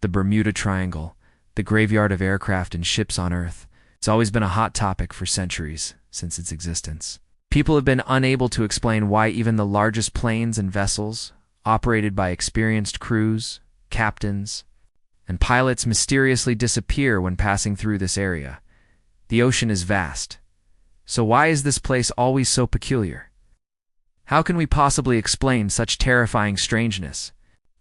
The Bermuda Triangle, the graveyard of aircraft and ships on Earth. It's always been a hot topic for centuries since its existence. People have been unable to explain why even the largest planes and vessels, operated by experienced crews, captains, and pilots, mysteriously disappear when passing through this area. The ocean is vast. So why is this place always so peculiar? How can we possibly explain such terrifying strangeness?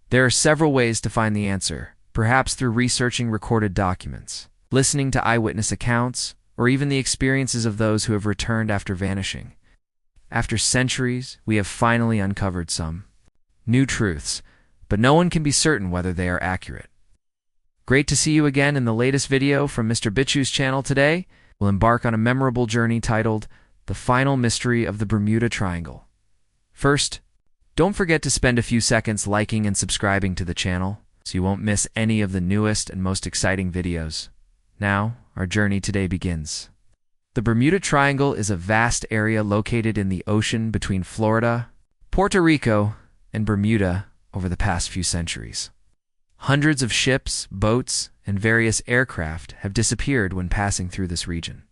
There are several ways to find the answer, perhaps through researching recorded documents, listening to eyewitness accounts, or even the experiences of those who have returned after vanishing. After centuries, we have finally uncovered some new truths, but no one can be certain whether they are accurate. Great to see you again in the latest video from Mr. Bichu's channel. Today, we'll embark on a memorable journey titled The Final Mystery of the Bermuda Triangle. First, don't forget to spend a few seconds liking and subscribing to the channel so you won't miss any of the newest and most exciting videos. Now, our journey today begins. The Bermuda Triangle is a vast area located in the ocean between Florida, Puerto Rico, and Bermuda over the past few centuries. Hundreds of ships, boats, and various aircraft have disappeared when passing through this region.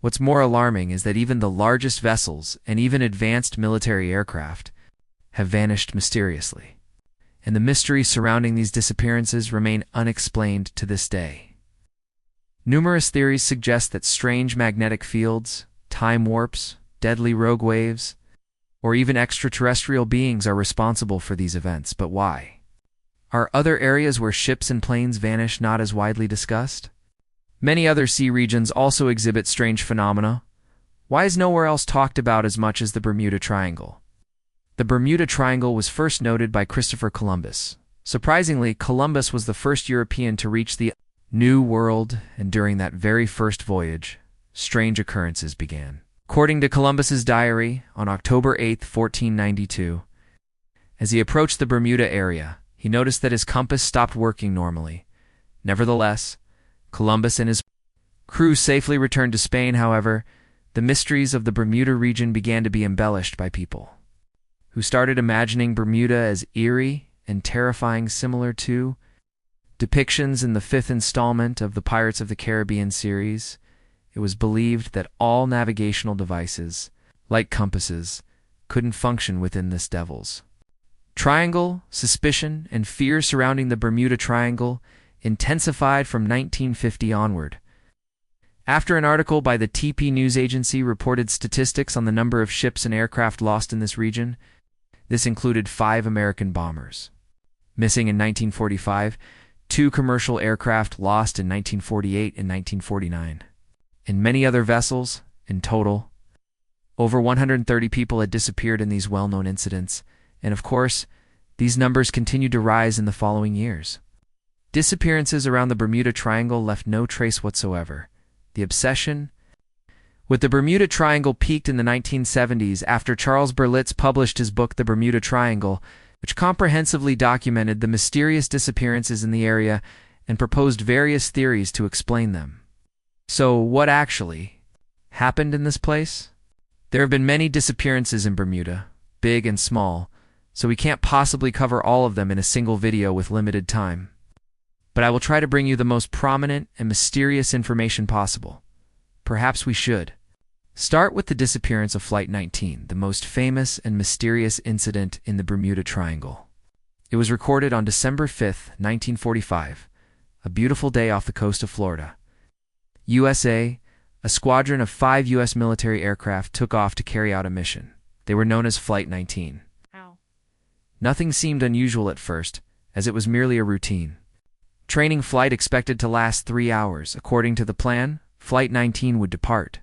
What's more alarming is that even the largest vessels and even advanced military aircraft have vanished mysteriously, and the mysteries surrounding these disappearances remain unexplained to this day. Numerous theories suggest that strange magnetic fields, time warps, deadly rogue waves, or even extraterrestrial beings are responsible for these events. But why? Are other areas where ships and planes vanish not as widely discussed? Many other sea regions also exhibit strange phenomena. Why is nowhere else talked about as much as the Bermuda Triangle? The Bermuda Triangle was first noted by Christopher Columbus. Surprisingly, Columbus was the first European to reach the New World, and during that very first voyage, strange occurrences began. According to Columbus's diary, on October 8, 1492, as he approached the Bermuda area, he noticed that his compass stopped working normally. Nevertheless, Columbus and his crew safely returned to Spain. However, the mysteries of the Bermuda region began to be embellished by people who started imagining Bermuda as eerie and terrifying, similar to depictions in the fifth installment of the Pirates of the Caribbean series. It was believed that all navigational devices, like compasses, couldn't function within this devil's triangle. Suspicion and fear surrounding the Bermuda Triangle intensified from 1950 onward. After an article by the TP News Agency reported statistics on the number of ships and aircraft lost in this region, this included 5 American bombers missing in 1945, 2 commercial aircraft lost in 1948 and 1949, and many other vessels. In total, over 130 people had disappeared in these well-known incidents, and of course, these numbers continued to rise in the following years. Disappearances around the Bermuda Triangle left no trace whatsoever. The obsession with the Bermuda Triangle peaked in the 1970s after Charles Berlitz published his book The Bermuda Triangle, which comprehensively documented the mysterious disappearances in the area and proposed various theories to explain them. So, what actually happened in this place? There have been many disappearances in Bermuda, big and small, so we can't possibly cover all of them in a single video with limited time. But I will try to bring you the most prominent and mysterious information possible. Perhaps we should start with the disappearance of Flight 19, the most famous and mysterious incident in the Bermuda Triangle. It was recorded on December 5, 1945, a beautiful day off the coast of Florida. USA, a squadron of 5 U.S. military aircraft took off to carry out a mission. They were known as Flight 19. Nothing seemed unusual at first, as it was merely a routine training flight expected to last 3 hours. According to the plan, Flight 19 would depart,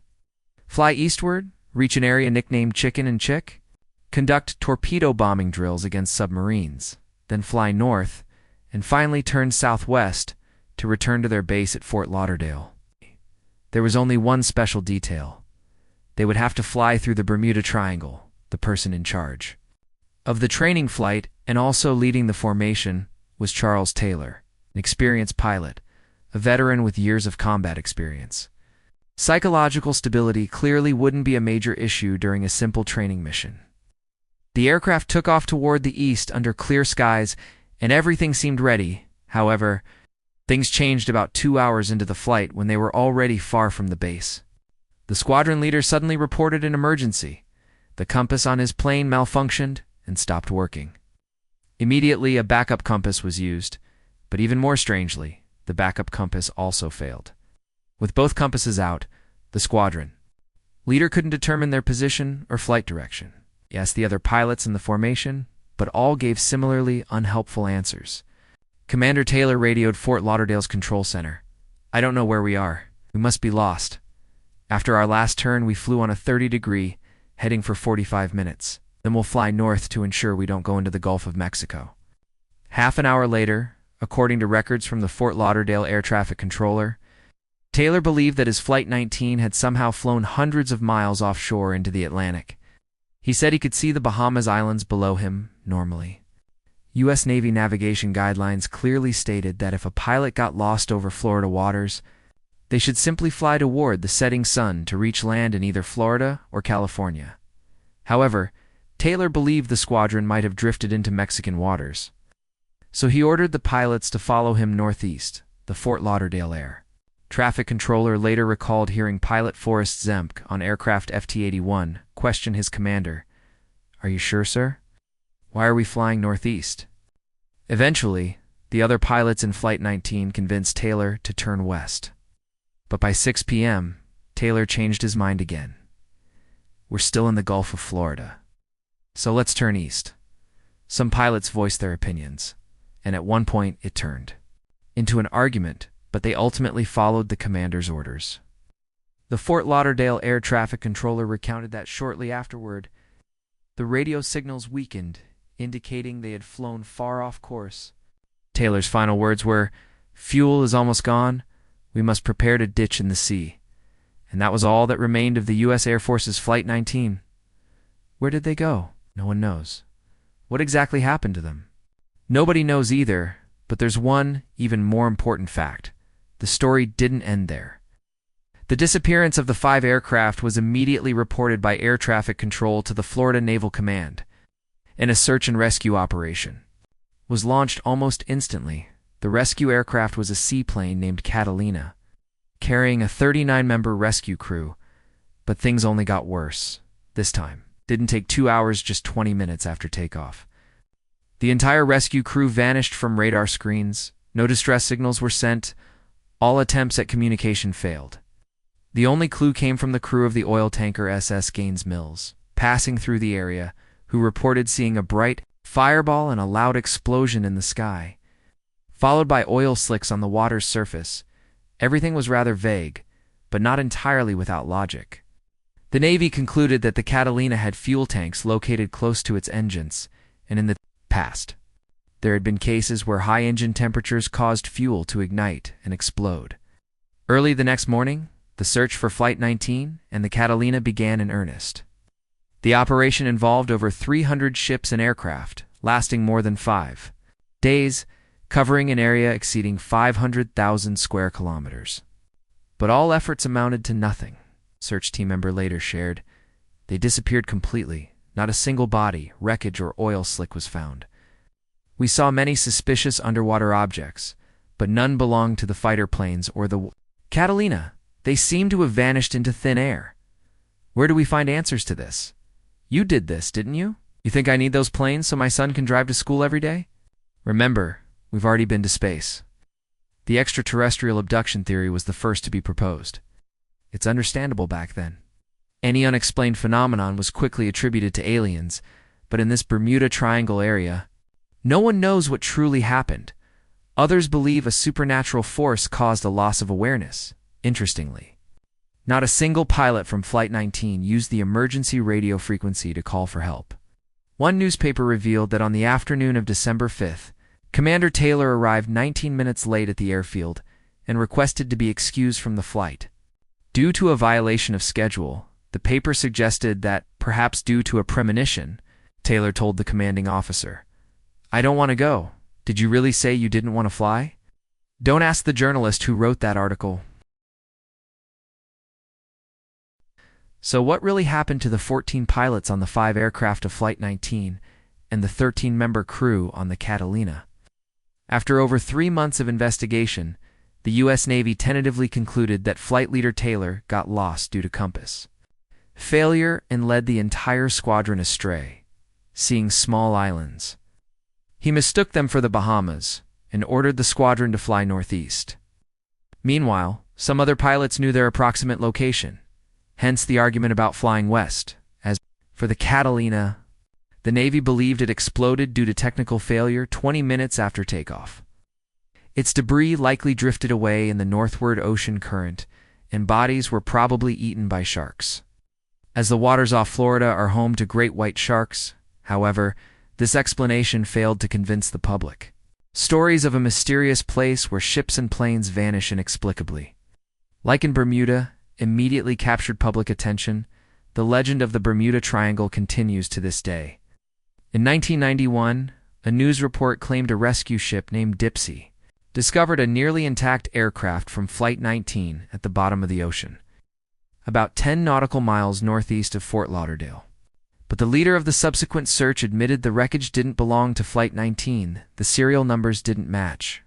fly eastward, reach an area nicknamed Chicken and Chick, conduct torpedo bombing drills against submarines, then fly north, and finally turn southwest to return to their base at Fort Lauderdale. There was only one special detail. They would have to fly through the Bermuda Triangle. The person in charge of the training flight and also leading the formation was Charles Taylor, an experienced pilot, a veteran with years of combat experience. Psychological stability clearly wouldn't be a major issue during a simple training mission. The aircraft took off toward the east under clear skies, and everything seemed ready However, things changed about 2 hours into the flight when they were already far from the base. The squadron leader suddenly reported an emergency. The compass on his plane malfunctioned and stopped working. Immediately, a backup compass was used, but even more strangely, the backup compass also failed. With both compasses out, the squadron leader couldn't determine their position or flight direction. He asked the other pilots in the formation, but all gave similarly unhelpful answers. Commander Taylor radioed Fort Lauderdale's control center. "I don't know where we are. We must be lost. After our last turn, we flew on a 30-degree, heading for 45 minutes. Then we'll fly north to ensure we don't go into the Gulf of Mexico." Half an hour later, according to records from the Fort Lauderdale air traffic controller, Taylor believed that his Flight 19 had somehow flown hundreds of miles offshore into the Atlantic. He said he could see the Bahamas Islands below him normally. U.S. Navy navigation guidelines clearly stated that if a pilot got lost over Florida waters, they should simply fly toward the setting sun to reach land in either Florida or California. However, Taylor believed the squadron might have drifted into Mexican waters. So he ordered the pilots to follow him northeast, the Fort Lauderdale air traffic controller later recalled hearing pilot Forrest Zemk on aircraft FT-81 question his commander, "Are you sure, sir? Why are we flying northeast?" Eventually, the other pilots in Flight 19 convinced Taylor to turn west. But by 6 p.m., Taylor changed his mind again. "We're still in the Gulf of Florida. So let's turn east." Some pilots voiced their opinions, and at one point it turned into an argument, but they ultimately followed the commander's orders. The Fort Lauderdale air traffic controller recounted that shortly afterward, the radio signals weakened, indicating they had flown far off course. Taylor's final words were, "Fuel is almost gone. We must prepare to ditch in the sea." And that was all that remained of the U.S. Air Force's Flight 19. Where did they go? No one knows. What exactly happened to them? Nobody knows either, but there's one even more important fact. The story didn't end there. The disappearance of the 5 aircraft was immediately reported by air traffic control to the Florida Naval Command, and a search and rescue operation was launched almost instantly. The rescue aircraft was a seaplane named Catalina, carrying a 39-member rescue crew, but things only got worse. This time, didn't take 2 hours, just 20 minutes after takeoff. The entire rescue crew vanished from radar screens. No distress signals were sent. All attempts at communication failed. The only clue came from the crew of the oil tanker SS Gaines Mills, passing through the area, who reported seeing a bright fireball and a loud explosion in the sky, followed by oil slicks on the water's surface. Everything was rather vague, but not entirely without logic. The Navy concluded that the Catalina had fuel tanks located close to its engines, and in the past, there had been cases where high engine temperatures caused fuel to ignite and explode. Early the next morning, the search for Flight 19 and the Catalina began in earnest. The operation involved over 300 ships and aircraft, lasting more than 5 days, covering an area exceeding 500,000 square kilometers. But all efforts amounted to nothing. Search team member later shared, "They disappeared completely. Not a single body, wreckage, or oil slick was found. We saw many suspicious underwater objects, but none belonged to the fighter planes or the Catalina. They seem to have vanished into thin air. Where do we find answers to this? You did this, didn't you? You think I need those planes so my son can drive to school every day? Remember, we've already been to space." The extraterrestrial abduction theory was the first to be proposed. It's understandable back then. Any unexplained phenomenon was quickly attributed to aliens, but in this Bermuda Triangle area, no one knows what truly happened. Others believe a supernatural force caused a loss of awareness. Interestingly, not a single pilot from Flight 19 used the emergency radio frequency to call for help. One newspaper revealed that on the afternoon of December 5th, Commander Taylor arrived 19 minutes late at the airfield and requested to be excused from the flight. Due to a violation of schedule, the paper suggested that, perhaps due to a premonition, Taylor told the commanding officer, "I don't want to go. Did you really say you didn't want to fly?" Don't ask the journalist who wrote that article. So what really happened to the 14 pilots on the 5 aircraft of Flight 19 and the 13-member crew on the Catalina? After over 3 months of investigation, the U.S. Navy tentatively concluded that Flight Leader Taylor got lost due to compass failure and led the entire squadron astray, seeing small islands. He mistook them for the Bahamas and ordered the squadron to fly northeast. Meanwhile, some other pilots knew their approximate location, hence the argument about flying west. As for the Catalina, the Navy believed it exploded due to technical failure 20 minutes after takeoff. Its debris likely drifted away in the northward ocean current, and bodies were probably eaten by sharks. As the waters off Florida are home to great white sharks, however, this explanation failed to convince the public. Stories of a mysterious place where ships and planes vanish inexplicably, like in Bermuda, immediately captured public attention. The legend of the Bermuda Triangle continues to this day. In 1991, a news report claimed a rescue ship named Dipsy discovered a nearly intact aircraft from Flight 19 at the bottom of the ocean, about 10 nautical miles northeast of Fort Lauderdale. But the leader of the subsequent search admitted the wreckage didn't belong to Flight 19, the serial numbers didn't match.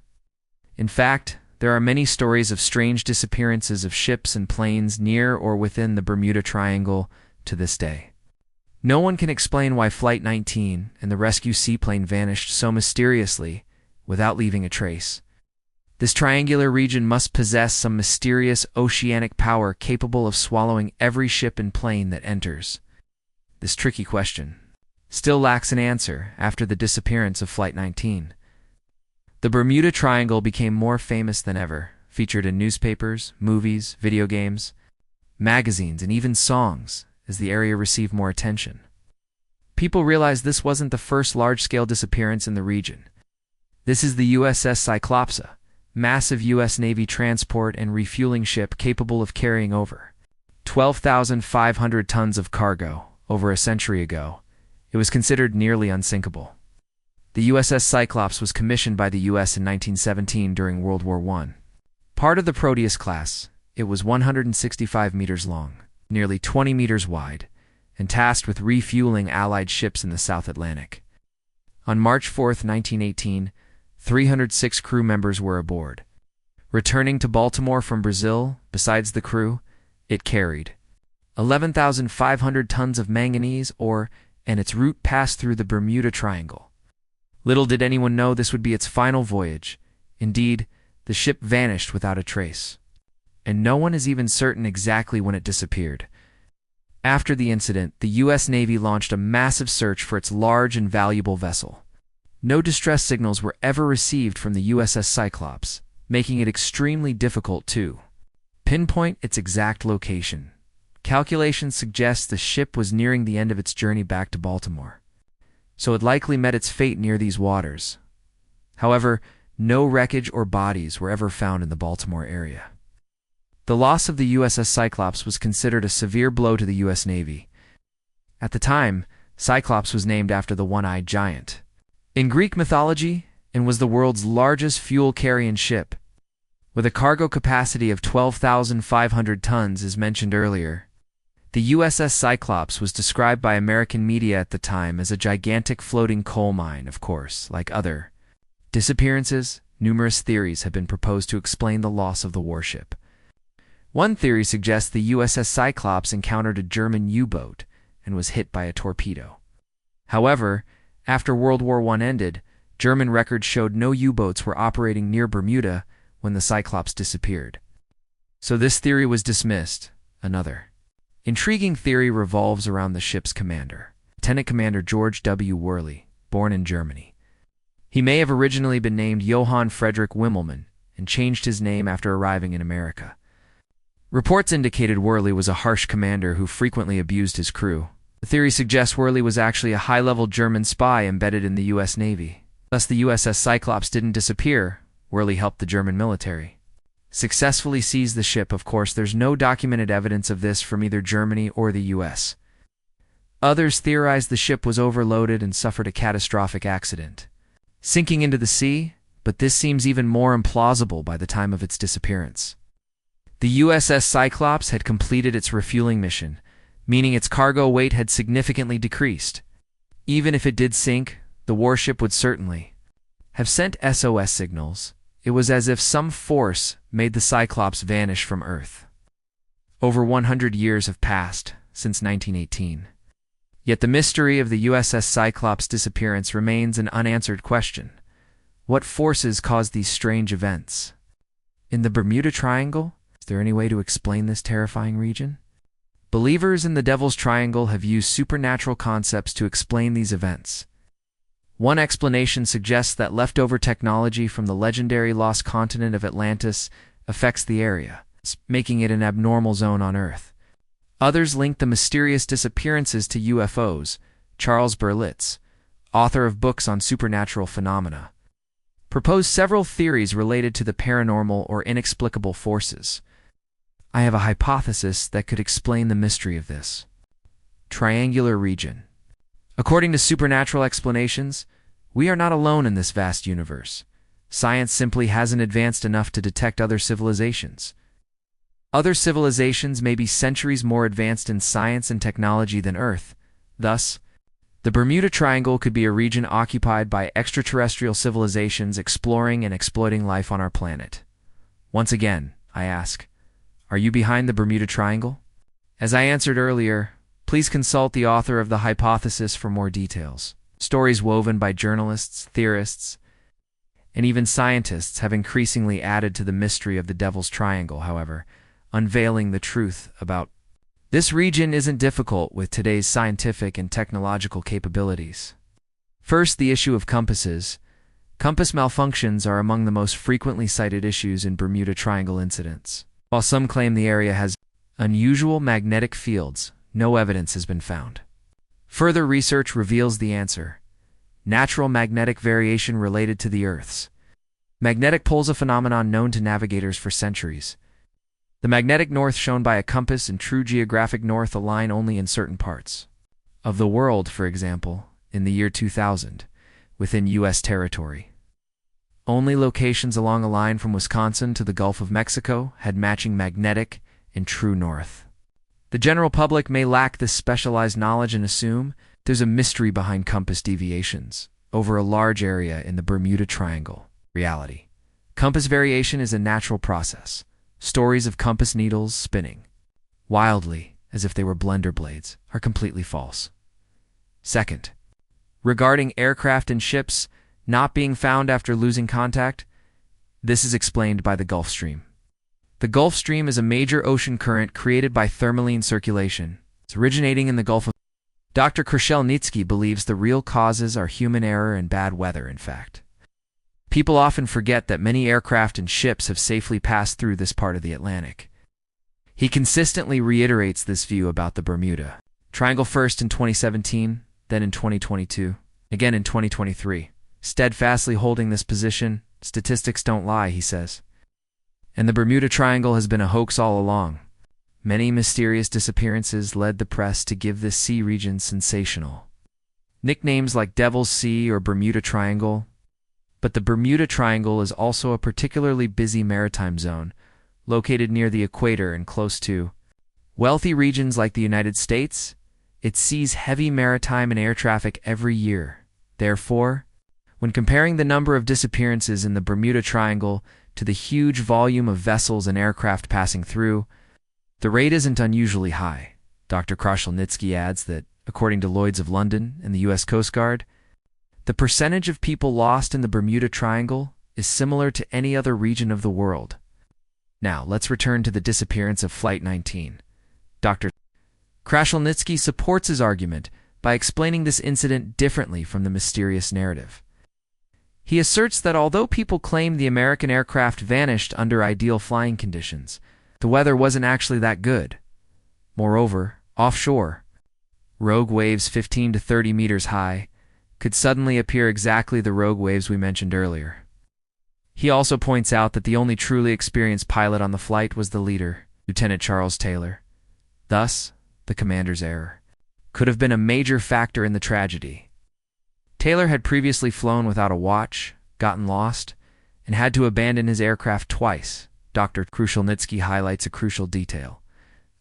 In fact, there are many stories of strange disappearances of ships and planes near or within the Bermuda Triangle to this day. No one can explain why Flight 19 and the rescue seaplane vanished so mysteriously without leaving a trace. This triangular region must possess some mysterious oceanic power capable of swallowing every ship and plane that enters. This tricky question still lacks an answer after the disappearance of Flight 19. The Bermuda Triangle became more famous than ever, featured in newspapers, movies, video games, magazines, and even songs as the area received more attention. People realized this wasn't the first large-scale disappearance in the region. This is the USS Cyclops, massive U.S. Navy transport and refueling ship capable of carrying over 12,500 tons of cargo. Over a century ago, it was considered nearly unsinkable. The USS Cyclops was commissioned by the U.S. in 1917 during World War I. Part of the Proteus class, it was 165 meters long, nearly 20 meters wide, and tasked with refueling Allied ships in the South Atlantic. On March 4, 1918, 306 crew members were aboard. Returning to Baltimore from Brazil, besides the crew, it carried 11,500 tons of manganese ore, and its route passed through the Bermuda Triangle. Little did anyone know this would be its final voyage. Indeed, the ship vanished without a trace, and no one is even certain exactly when it disappeared. After the incident, the U.S. Navy launched a massive search for its large and valuable vessel. No distress signals were ever received from the USS Cyclops, making it extremely difficult to pinpoint its exact location. Calculations suggest the ship was nearing the end of its journey back to Baltimore, so it likely met its fate near these waters. However, no wreckage or bodies were ever found in the Baltimore area. The loss of the USS Cyclops was considered a severe blow to the U.S. Navy. At the time, Cyclops was named after the one-eyed giant in Greek mythology and was the world's largest fuel-carrying ship, with a cargo capacity of 12,500 tons as mentioned earlier. The USS Cyclops was described by American media at the time as a gigantic floating coal mine. Of course, like other disappearances, numerous theories have been proposed to explain the loss of the warship. One theory suggests the USS Cyclops encountered a German U-boat and was hit by a torpedo. However, after World War I ended, German records showed no U-boats were operating near Bermuda when the Cyclops disappeared. So this theory was dismissed. Another intriguing theory revolves around the ship's commander, Lieutenant Commander George W. Worley, born in Germany. He may have originally been named Johann Friedrich Wimmelmann and changed his name after arriving in America. Reports indicated Worley was a harsh commander who frequently abused his crew. The theory suggests Worley was actually a high-level German spy embedded in the U.S. Navy. Thus, the USS Cyclops didn't disappear. Worley helped the German military successfully seize the ship. Of course, there's no documented evidence of this from either Germany or the U.S. Others theorized the ship was overloaded and suffered a catastrophic accident, sinking into the sea, but this seems even more implausible by the time of its disappearance. The USS Cyclops had completed its refueling mission, meaning its cargo weight had significantly decreased. Even if it did sink, the warship would certainly have sent SOS signals. It was as if some force made the Cyclops vanish from Earth. Over 100 years have passed since 1918. Yet the mystery of the USS Cyclops disappearance remains an unanswered question. What forces caused these strange events? In the Bermuda Triangle? Is there any way to explain this terrifying region? Believers in the Devil's Triangle have used supernatural concepts to explain these events. One explanation suggests that leftover technology from the legendary lost continent of Atlantis affects the area, making it an abnormal zone on Earth. Others link the mysterious disappearances to UFOs. Charles Berlitz, author of books on supernatural phenomena, proposed several theories related to the paranormal or inexplicable forces. I have a hypothesis that could explain the mystery of this triangular region. According to supernatural explanations, we are not alone in this vast universe. Science simply hasn't advanced enough to detect other civilizations. Other civilizations may be centuries more advanced in science and technology than Earth. Thus, the Bermuda Triangle could be a region occupied by extraterrestrial civilizations exploring and exploiting life on our planet. Once again, I ask, are you behind the Bermuda Triangle? As I answered earlier, please consult the author of the hypothesis for more details. Stories woven by journalists, theorists, and even scientists have increasingly added to the mystery of the Devil's Triangle, however, unveiling the truth about this region isn't difficult with today's scientific and technological capabilities. First, the issue of compasses. Compass malfunctions are among the most frequently cited issues in Bermuda Triangle incidents. While some claim the area has unusual magnetic fields, no evidence has been found. Further research reveals the answer: natural magnetic variation related to the Earth's magnetic poles, a phenomenon known to navigators for centuries. The magnetic north shown by a compass and true geographic north align only in certain parts of the world, for example, in the year 2000, within U.S. territory. Only locations along a line from Wisconsin to the Gulf of Mexico had matching magnetic and true north. The general public may lack this specialized knowledge and assume there's a mystery behind compass deviations over a large area in the Bermuda Triangle. Reality: compass variation is a natural process. Stories of compass needles spinning wildly as if they were blender blades are completely false. Second, regarding aircraft and ships not being found after losing contact, this is explained by the Gulf Stream. The Gulf Stream is a major ocean current created by thermaline circulation. It's originating in the Gulf of Dr. Krushelnitsky believes the real causes are human error and bad weather, in fact. People often forget that many aircraft and ships have safely passed through this part of the Atlantic. He consistently reiterates this view about the Bermuda Triangle, first in 2017, then in 2022, again in 2023. Steadfastly holding this position, statistics don't lie, he says. And the Bermuda Triangle has been a hoax all along. Many mysterious disappearances led the press to give this sea region sensational nicknames like Devil's Sea or Bermuda Triangle. But the Bermuda Triangle is also a particularly busy maritime zone, located near the equator and close to wealthy regions like the United States. It sees heavy maritime and air traffic every year. Therefore, when comparing the number of disappearances in the Bermuda Triangle to the huge volume of vessels and aircraft passing through, the rate isn't unusually high. Dr. Krushelnitsky adds that, according to Lloyd's of London and the U.S. Coast Guard, the percentage of people lost in the Bermuda Triangle is similar to any other region of the world. Now, let's return to the disappearance of Flight 19. Dr. Krushelnitsky supports his argument by explaining this incident differently from the mysterious narrative. He asserts that although people claim the American aircraft vanished under ideal flying conditions, the weather wasn't actually that good. Moreover, offshore, rogue waves 15 to 30 meters high could suddenly appear, exactly the rogue waves we mentioned earlier. He also points out that the only truly experienced pilot on the flight was the leader, Lieutenant Charles Taylor. Thus, the commander's error could have been a major factor in the tragedy. Taylor had previously flown without a watch, gotten lost, and had to abandon his aircraft twice. Dr. Krushelnitsky highlights a crucial detail.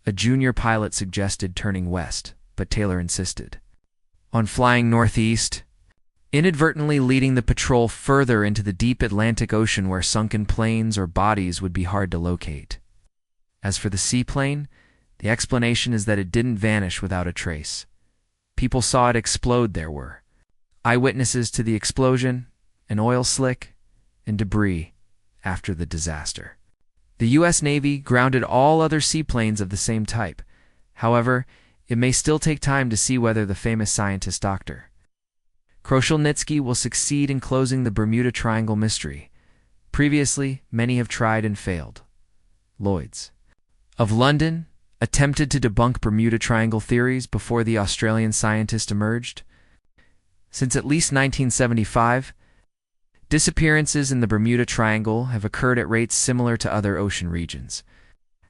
A junior pilot suggested turning west, but Taylor insisted on flying northeast. inadvertently leading the patrol further into the deep Atlantic Ocean where sunken planes or bodies would be hard to locate. As for the seaplane, the explanation is that it didn't vanish without a trace. People saw it explode. There were eyewitnesses to the explosion, an oil slick, and debris after the disaster. The U.S. Navy grounded all other seaplanes of the same type. However, it may still take time to see whether the famous scientist Dr. Krushelnitsky will succeed in closing the Bermuda Triangle mystery. Previously, many have tried and failed. Lloyd's of London attempted to debunk Bermuda Triangle theories before the Australian scientist emerged. Since at least 1975, disappearances in the Bermuda Triangle have occurred at rates similar to other ocean regions.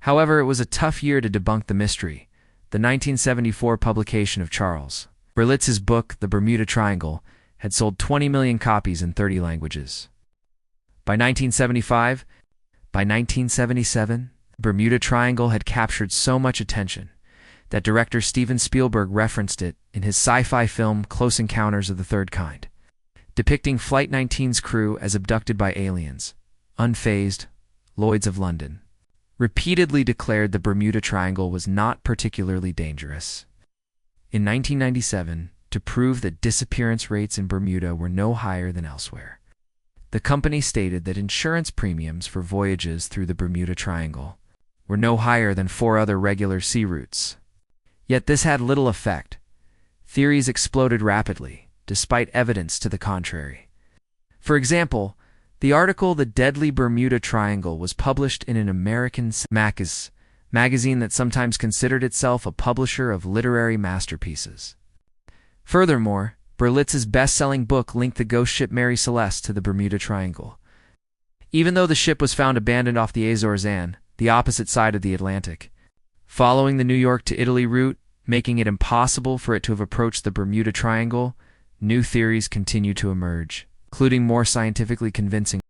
However, it was a tough year to debunk the mystery. The 1974 publication of Charles Berlitz's book, The Bermuda Triangle, had sold 20 million copies in 30 languages. By 1977, the Bermuda Triangle had captured so much attention that director Steven Spielberg referenced it in his sci-fi film Close Encounters of the Third Kind, depicting Flight 19's crew as abducted by aliens. Unfazed, Lloyd's of London repeatedly declared the Bermuda Triangle was not particularly dangerous. In 1997, to prove that disappearance rates in Bermuda were no higher than elsewhere, the company stated that insurance premiums for voyages through the Bermuda Triangle were no higher than 4 other regular sea routes. Yet this had little effect. Theories exploded rapidly, despite evidence to the contrary. For example, the article The Deadly Bermuda Triangle was published in an American magazine that sometimes considered itself a publisher of literary masterpieces. Furthermore, Berlitz's best-selling book linked the ghost ship Mary Celeste to the Bermuda Triangle. Even though the ship was found abandoned off the Azores and the opposite side of the Atlantic, following the New York to Italy route, making it impossible for it to have approached the Bermuda Triangle, new theories continue to emerge, including more scientifically convincing